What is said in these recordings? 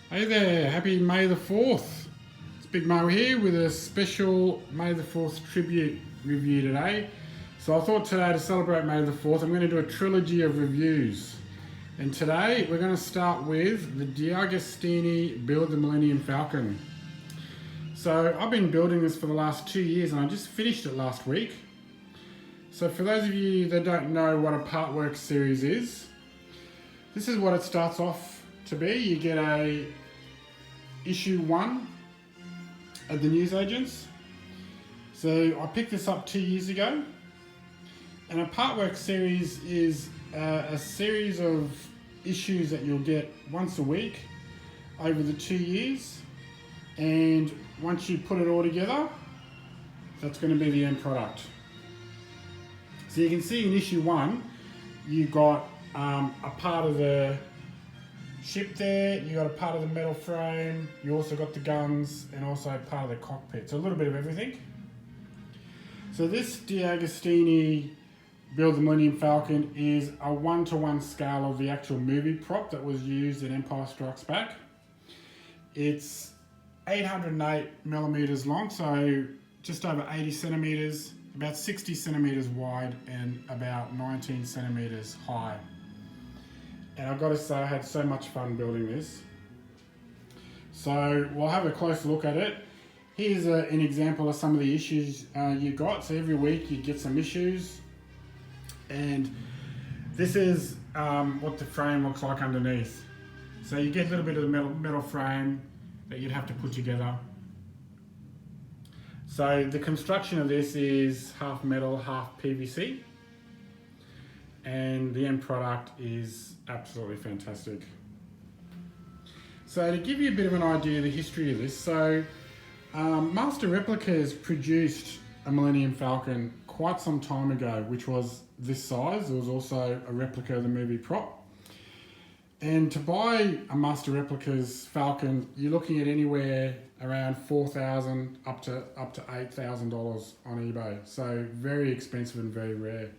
Hey there, happy May the 4th. It's Big Mo here with a special May the 4th tribute review today. So I thought today to celebrate May the 4th, I'm going to do a trilogy of reviews. And today we're going to start with the DeAgostini Build the Millennium Falcon. So I've been building this for the last 2 years and I just finished it last week. So for those of you that don't know what a Partworks series is, this is what it starts off to be. You get a issue 1 of the newsagents. So I picked this up 2 years ago. And a Partworks series is a series of issues that you'll get once a week over the 2 years. And once you put it all together, that's going to be the end product. So you can see in issue 1, you got a part of the ship there, you got a part of the metal frame, you also got the guns, and also part of the cockpit. So a little bit of everything. So this DeAgostini Build the Millennium Falcon is a 1-to-1 scale of the actual movie prop that was used in Empire Strikes Back. It's 808 millimeters long, so just over 80 centimeters, about 60 centimeters wide, and about 19 centimeters high. And I've got to say, I had so much fun building this. So we'll have a close look at it. Here's an example of some of the issues you got. So every week you get some issues. And this is what the frame looks like underneath. So you get a little bit of the metal frame that you'd have to put together. So the construction of this is half metal, half PVC. And the end product is absolutely fantastic. So to give you a bit of an idea of the history of this, so Master Replicas produced a Millennium Falcon quite some time ago, which was this size. There was also a replica of the movie prop. And to buy a Master Replicas Falcon, you're looking at anywhere around $4,000 up to $8,000 on eBay. So very expensive and very rare.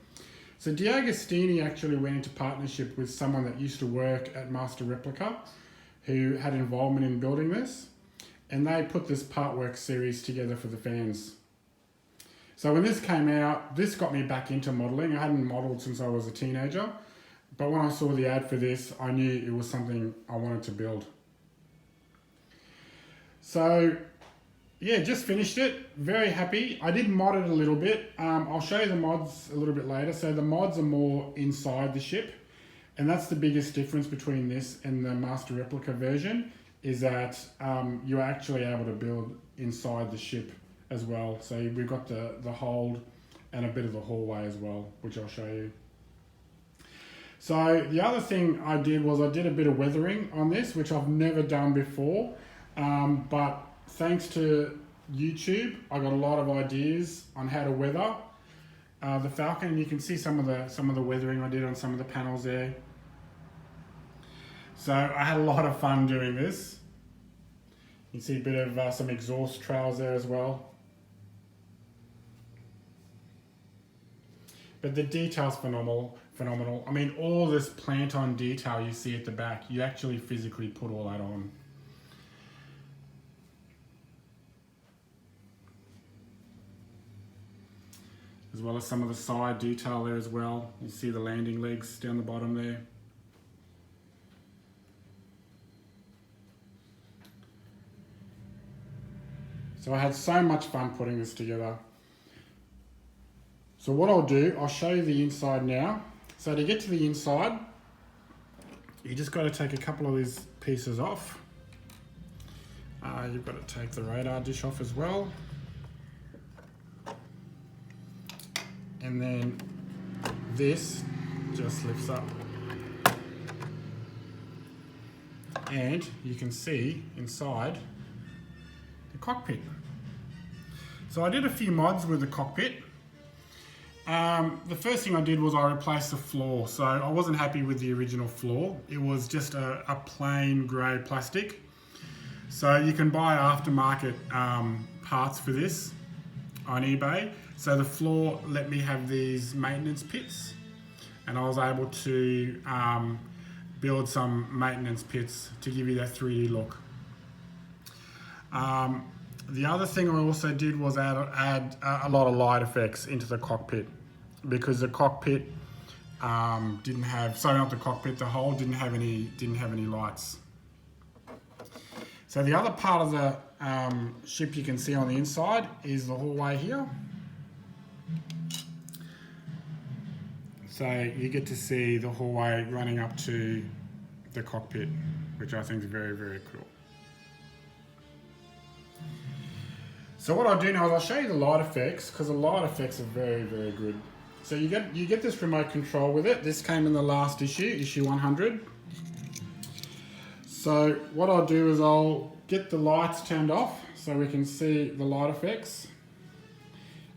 So DeAgostini actually went into partnership with someone that used to work at Master Replica who had involvement in building this, and they put this Partworks series together for the fans. So when this came out, this got me back into modelling. I hadn't modelled since I was a teenager, but when I saw the ad for this, I knew it was something I wanted to build. So yeah, just finished it, very happy. I did mod it a little bit. I'll show you the mods a little bit later. So the mods are more inside the ship, and that's the biggest difference between this and the Master Replica version, is that you're actually able to build inside the ship as well. So we've got the hold and a bit of the hallway as well, which I'll show you. So the other thing I did was I did a bit of weathering on this, which I've never done before, but thanks to YouTube, I got a lot of ideas on how to weather the Falcon, and you can see some of the weathering I did on some of the panels there. So I had a lot of fun doing this. You can see a bit of some exhaust trails there as well. But the detail's phenomenal. I mean, all this plant-on detail you see at the back, you actually physically put all that on. As well as some of the side detail there as well. You see the landing legs down the bottom there. So I had so much fun putting this together. So what I'll do, I'll show you the inside now. So to get to the inside, you just got to take a couple of these pieces off. You've got to take the radar dish off as well. And then this just lifts up. And you can see inside the cockpit. So I did a few mods with the cockpit. The first thing I did was I replaced the floor. So I wasn't happy with the original floor. It was just a plain grey plastic. So you can buy aftermarket parts for this on eBay. So the floor let me have these maintenance pits, and I was able to build some maintenance pits to give you that 3D look. The other thing I also did was add a lot of light effects into the cockpit, because the cockpit didn't have, sorry, not the cockpit, the hull didn't have any lights. So the other part of the ship you can see on the inside is the hallway here. So you get to see the hallway running up to the cockpit, which I think is very, very cool. So what I'll do now is I'll show you the light effects, because the light effects are very, very good. So you get this remote control with it. This came in the last issue 100. So what I'll do is I'll get the lights turned off so we can see the light effects.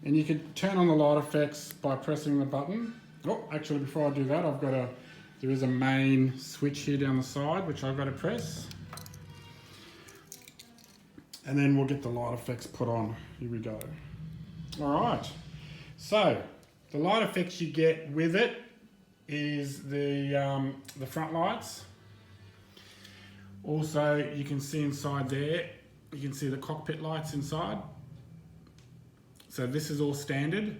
And you can turn on the light effects by pressing the button. Oh, actually before I do that, there is a main switch here down the side, which I've got to press. And then we'll get the light effects put on. Here we go. All right. So the light effects you get with it is the front lights. Also, you can see inside there, you can see the cockpit lights inside. So this is all standard.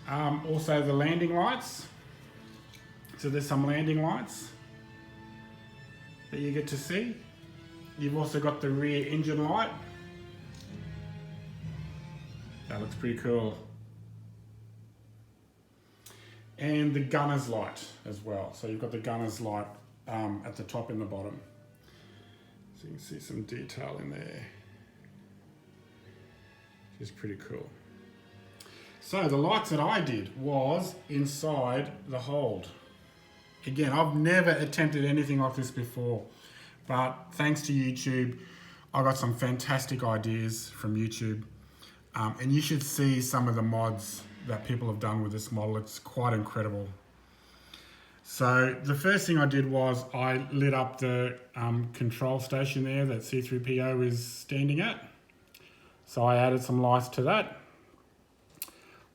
Also the landing lights. So there's some landing lights that you get to see. You've also got the rear engine light. That looks pretty cool. And the gunner's light as well. So you've got the gunner's light at the top and the bottom. So you can see some detail in there, which is pretty cool. So the lights that I did was inside the hold. Again, I've never attempted anything like this before, but thanks to YouTube, I got some fantastic ideas from YouTube. And you should see some of the mods that people have done with this model. It's quite incredible. So the first thing I did was I lit up the control station there that C-3PO is standing at. So I added some lights to that.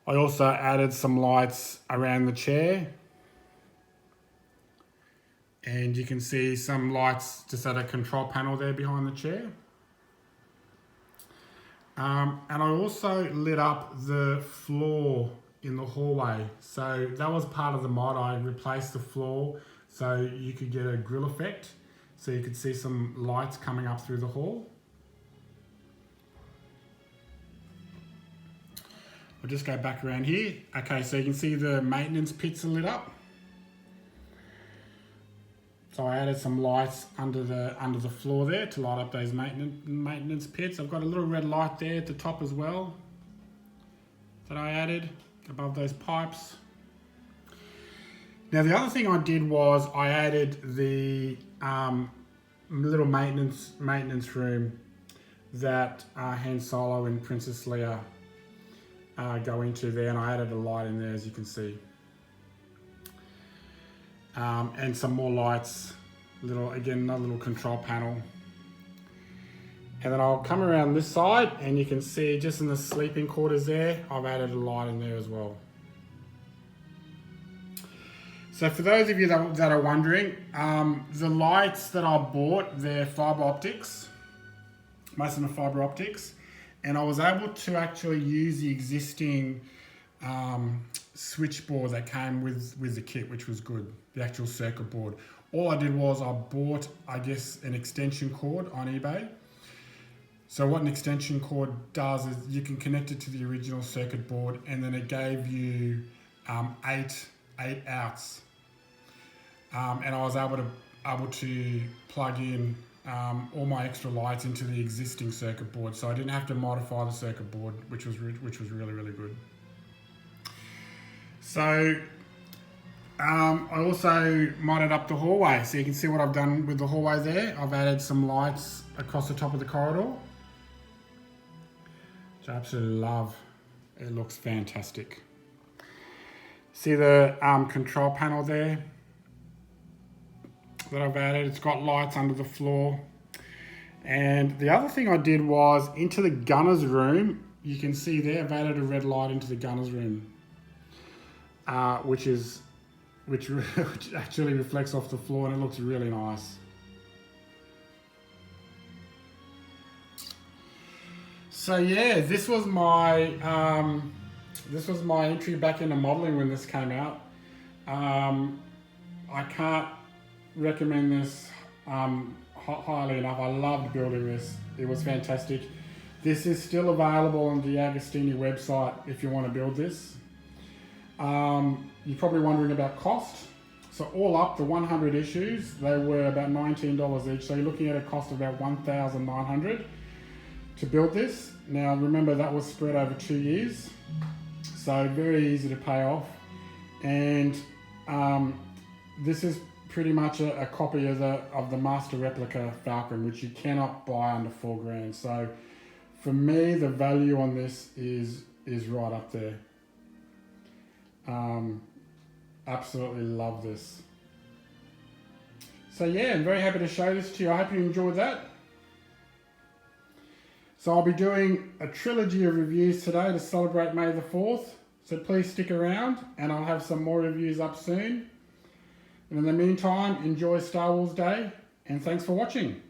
I also added some lights around the chair. And you can see some lights just at a control panel there behind the chair. And I also lit up the floor in the hallway. So that was part of the mod. I replaced the floor so you could get a grill effect. So you could see some lights coming up through the hall. I'll just go back around here. Okay, so you can see the maintenance pits are lit up. So I added some lights under the floor there to light up those maintenance pits. I've got a little red light there at the top as well that I added above those pipes. Now the other thing I did was I added the little maintenance room that Han Solo and Princess Leia go into there, and I added a light in there, as you can see. And some more lights, another little control panel. And then I'll come around this side and you can see just in the sleeping quarters there, I've added a light in there as well. So for those of you that are wondering, the lights that I bought, they're fiber optics, most of them are fiber optics. And I was able to actually use the existing switchboard that came with the kit, which was good, the actual circuit board. All I did was I bought, I guess, an extension cord on eBay. So what an extension cord does is you can connect it to the original circuit board, and then it gave you eight outs. And I was able to plug in all my extra lights into the existing circuit board, so I didn't have to modify the circuit board, which was really, really good. So I also modded up the hallway, so you can see what I've done with the hallway there. I've added some lights across the top of the corridor, which I absolutely love. It looks fantastic. See the control panel there that I've added? It's got lights under the floor. And the other thing I did was into the gunner's room, you can see there I've added a red light into the gunner's room, which is which actually reflects off the floor, and it looks really nice. So yeah, this was my entry back into modeling when this came out. I can't recommend this highly enough. I loved building this. It was fantastic. This is still available on the Agostini website if you want to build this. You're probably wondering about cost. So all up, the 100 issues, they were about $19 each. So you're looking at a cost of about $1,900 to build this. Now remember, that was spread over 2 years. So very easy to pay off. And this is pretty much a copy of the Master Replica Falcon, which you cannot buy under $4,000. So for me, the value on this is right up there. Absolutely love this. So yeah, I'm very happy to show this to you. I hope you enjoyed that. So I'll be doing a trilogy of reviews today to celebrate May the 4th. So please stick around, and I'll have some more reviews up soon. And in the meantime, enjoy Star Wars Day, and thanks for watching.